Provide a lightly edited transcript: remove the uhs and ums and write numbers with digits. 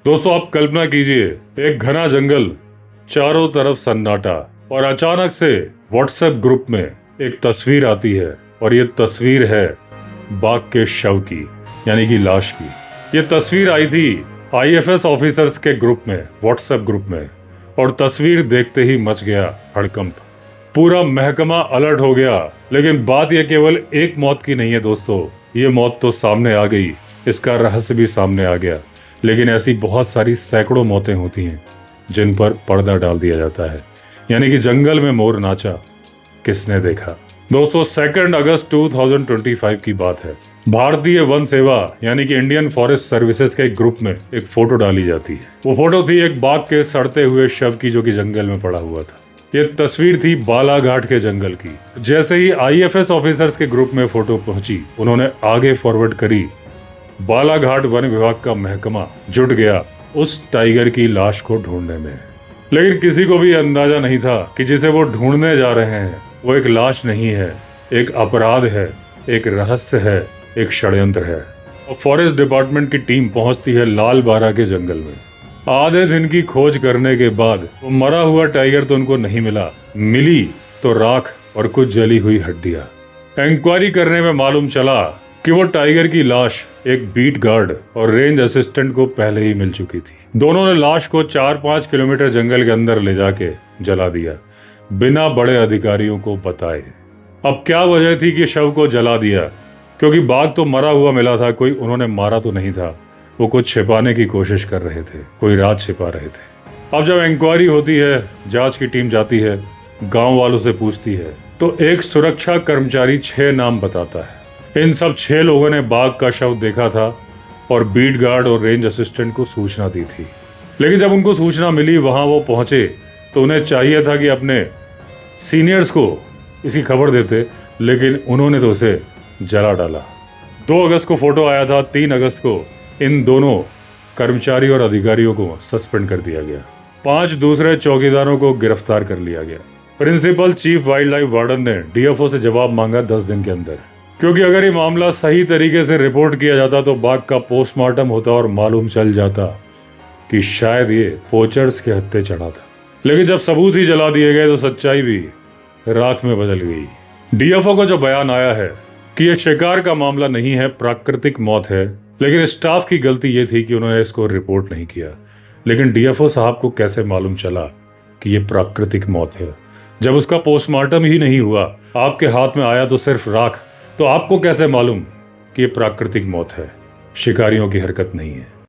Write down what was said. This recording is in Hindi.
दोस्तों आप कल्पना कीजिए, एक घना जंगल, चारों तरफ सन्नाटा और अचानक से व्हाट्सएप ग्रुप में एक तस्वीर आती है और ये तस्वीर है बाघ के शव की, यानी कि लाश की। ये तस्वीर आई थी आईएफएस ऑफिसर्स के ग्रुप में, व्हाट्सएप ग्रुप में, और तस्वीर देखते ही मच गया हड़कंप। पूरा महकमा अलर्ट हो गया। लेकिन बात यह केवल एक मौत की नहीं है दोस्तों, ये मौत तो सामने आ गई, इसका रहस्य भी सामने आ गया। लेकिन ऐसी बहुत सारी सैकड़ों मौतें होती हैं जिन पर पर्दा डाल दिया जाता है, यानी कि जंगल में मोर नाचा किसने देखा। दोस्तों 2 अगस्त 2025 की बात है। भारतीय वन सेवा यानी कि इंडियन फॉरेस्ट सर्विसेज के एक ग्रुप में एक फोटो डाली जाती है। वो फोटो थी एक बाघ के सड़ते हुए शव की, जो कि जंगल में पड़ा हुआ था। ये तस्वीर थी बालाघाट के जंगल की। जैसे ही आईएफएस ऑफिसर्स के ग्रुप में फोटो पहुंची, उन्होंने आगे फॉरवर्ड करी। बालाघाट वन विभाग का महकमा जुट गया उस टाइगर की लाश को ढूंढने में। लेकिन किसी को भी अंदाजा नहीं था कि जिसे वो ढूंढने जा रहे हैं वो एक लाश नहीं है, एक अपराध है, एक रहस्य है, एक षड्यंत्र है। और फॉरेस्ट डिपार्टमेंट की टीम पहुंचती है लाल बारा के जंगल में। आधे दिन की खोज करने के बाद वो मरा हुआ टाइगर तो उनको नहीं मिला, मिली तो राख और कुछ जली हुई हड्डियां। इंक्वायरी करने में मालूम चला कि वो टाइगर की लाश एक बीट गार्ड और रेंज असिस्टेंट को पहले ही मिल चुकी थी। दोनों ने लाश को 4-5 किलोमीटर जंगल के अंदर ले जाके जला दिया, बिना बड़े अधिकारियों को बताए। अब क्या वजह थी कि शव को जला दिया? क्योंकि बाघ तो मरा हुआ मिला था, कोई उन्होंने मारा तो नहीं था। वो कुछ छिपाने की कोशिश कर रहे थे, कोई राज छिपा रहे थे। अब जब इंक्वायरी होती है, जांच की टीम जाती है, गांव वालों से पूछती है, तो एक सुरक्षा कर्मचारी 6 नाम बताता है। इन सब 6 लोगों ने बाघ का शव देखा था और बीट गार्ड और रेंज असिस्टेंट को सूचना दी थी। लेकिन जब उनको सूचना मिली, वहां वो पहुंचे, तो उन्हें चाहिए था कि अपने सीनियर्स को इसकी खबर देते, लेकिन उन्होंने तो उसे जला डाला। 2 अगस्त को फोटो आया था, 3 अगस्त को इन दोनों कर्मचारी और अधिकारियों को सस्पेंड कर दिया गया। 5 दूसरे चौकीदारों को गिरफ्तार कर लिया गया। Principal chief wildlife warden ने डीएफओ से जवाब मांगा 10 दिन के अंदर, क्योंकि अगर ये मामला सही तरीके से रिपोर्ट किया जाता तो बाघ का पोस्टमार्टम होता और मालूम चल जाता कि शायद ये पोचर्स के हत्थे चढ़ा था। लेकिन जब सबूत ही जला दिए गए तो सच्चाई भी राख में बदल गई। डीएफओ का जो बयान आया है कि ये शिकार का मामला नहीं है, प्राकृतिक मौत है, लेकिन स्टाफ की गलती ये थी कि उन्होंने इसको रिपोर्ट नहीं किया। लेकिन डीएफओ साहब को कैसे मालूम चला कि ये प्राकृतिक मौत है? जब उसका पोस्टमार्टम ही नहीं हुआ, आपके हाथ में आया तो सिर्फ राख, तो आपको कैसे मालूम कि ये प्राकृतिक मौत है, शिकारियों की हरकत नहीं है?